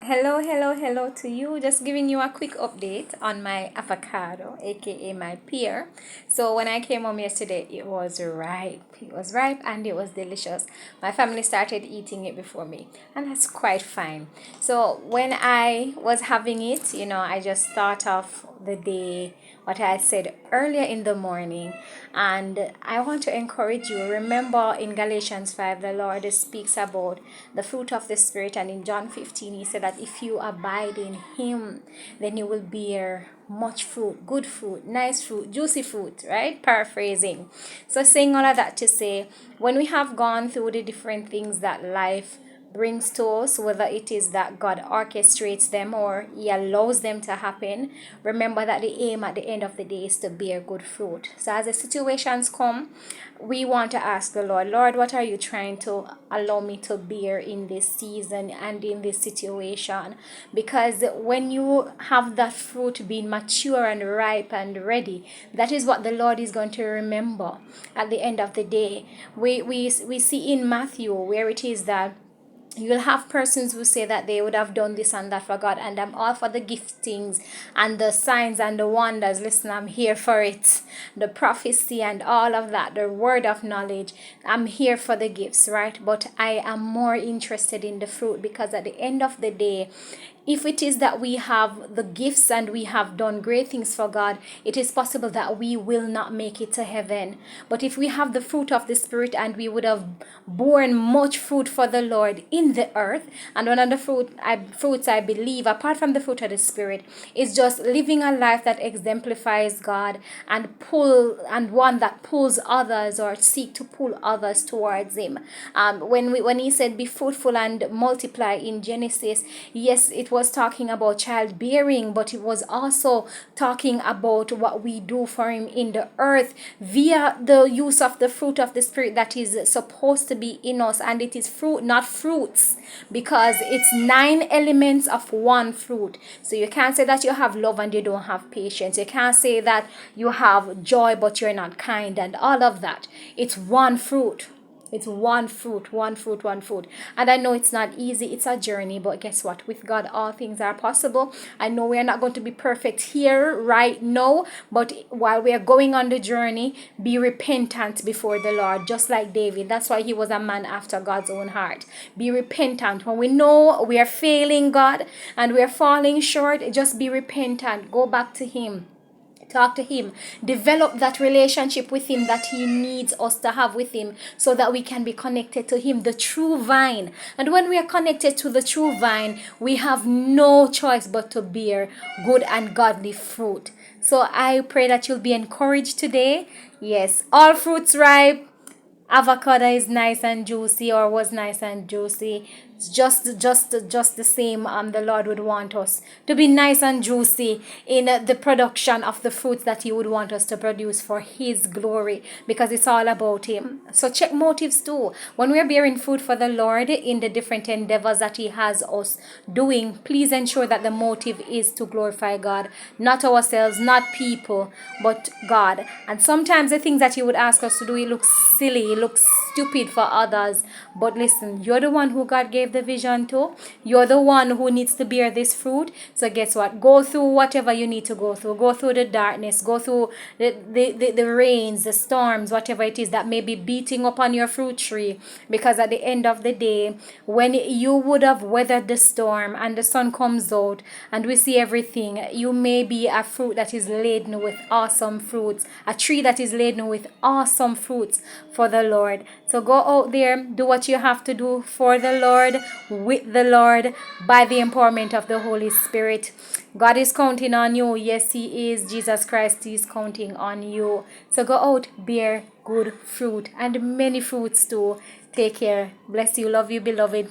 Hello, hello, hello to you. Just giving you a quick update on my avocado, aka my pear. So, when I came home yesterday, it was ripe. It was ripe and it was delicious. My family started eating it before me, and that's quite fine. So, when I was having it, I just thought of the day, what I said earlier in the morning, and I want to encourage you. Remember in Galatians 5, the Lord speaks about the fruit of the Spirit, and in John 15, He said that if you abide in Him, then you will bear much fruit, good fruit, nice fruit, juicy fruit, right? Paraphrasing. So, saying all of that to say, when we have gone through the different things that life brings to us, whether it is that God orchestrates them or He allows them to happen, remember that the aim at the end of the day is to bear good fruit. So, as the situations come, we want to ask the Lord, Lord, what are you trying to allow me to bear in this season and in this situation? Because when you have that fruit being mature and ripe and ready, that is what the Lord is going to remember at the end of the day. We see in Matthew where it is that you'll have persons who say that they would have done this and that for God, and I'm all for the giftings and the signs and the wonders. Listen, I'm here for it. The prophecy and all of that, the word of knowledge. I'm here for the gifts, right? But I am more interested in the fruit, because at the end of the day, if it is that we have the gifts and we have done great things for God, it is possible that we will not make it to heaven. But if we have the fruit of the Spirit and we would have borne much fruit for the Lord in the earth, and one of the fruits I believe, apart from the fruit of the Spirit, is just living a life that exemplifies God and one that pulls others or seek to pull others towards Him. When He said, "Be fruitful and multiply" in Genesis, yes, it was talking about childbearing, but it was also talking about what we do for Him in the earth via the use of the fruit of the Spirit that is supposed to be in us. And it is fruit, not fruits, because it's 9 elements of one fruit. So you can't say that you have love and you don't have patience. You can't say that you have joy but you're not kind, and all of that. It's one fruit. It's one fruit, one fruit, one fruit. And I know it's not easy, it's a journey, but guess what? With God, all things are possible. I know we are not going to be perfect here right now, but while we are going on the journey, be repentant before the Lord, just like David. That's why he was a man after God's own heart. Be repentant. When we know we are failing God and we are falling short, just be repentant. Go back to Him. Talk to Him. Develop that relationship with Him that He needs us to have with Him, so that we can be connected to Him, the true vine. And when we are connected to the true vine, we have no choice but to bear good and godly fruit. So I pray that you'll be encouraged today. Yes, all fruits ripe. Avocado is nice and juicy, or was nice and juicy. It's just the same. The Lord would want us to be nice and juicy in the production of the fruits that He would want us to produce for His glory, because it's all about Him. So check motives too. When we're bearing fruit for the Lord in the different endeavors that He has us doing, please ensure that the motive is to glorify God, not ourselves, not people, but God. And sometimes the things that He would ask us to do, it looks silly, it looks stupid for others. But listen, you're the one who God gave the vision to. You're the one who needs to bear this fruit. So guess what? Go through whatever you need to go through. Go through the darkness. Go through the rains, the storms, whatever it is that may be beating upon your fruit tree. Because at the end of the day, when you would have weathered the storm and the sun comes out and we see everything, you may be a fruit that is laden with awesome fruits. A tree that is laden with awesome fruits for the Lord. So go out there, do what you have to do for the Lord, with the Lord, by the empowerment of the Holy Spirit. God is counting on you. Yes, He is. Jesus Christ is counting on you. So go out, bear good fruit and many fruits too. Take care. Bless you. Love you, beloved.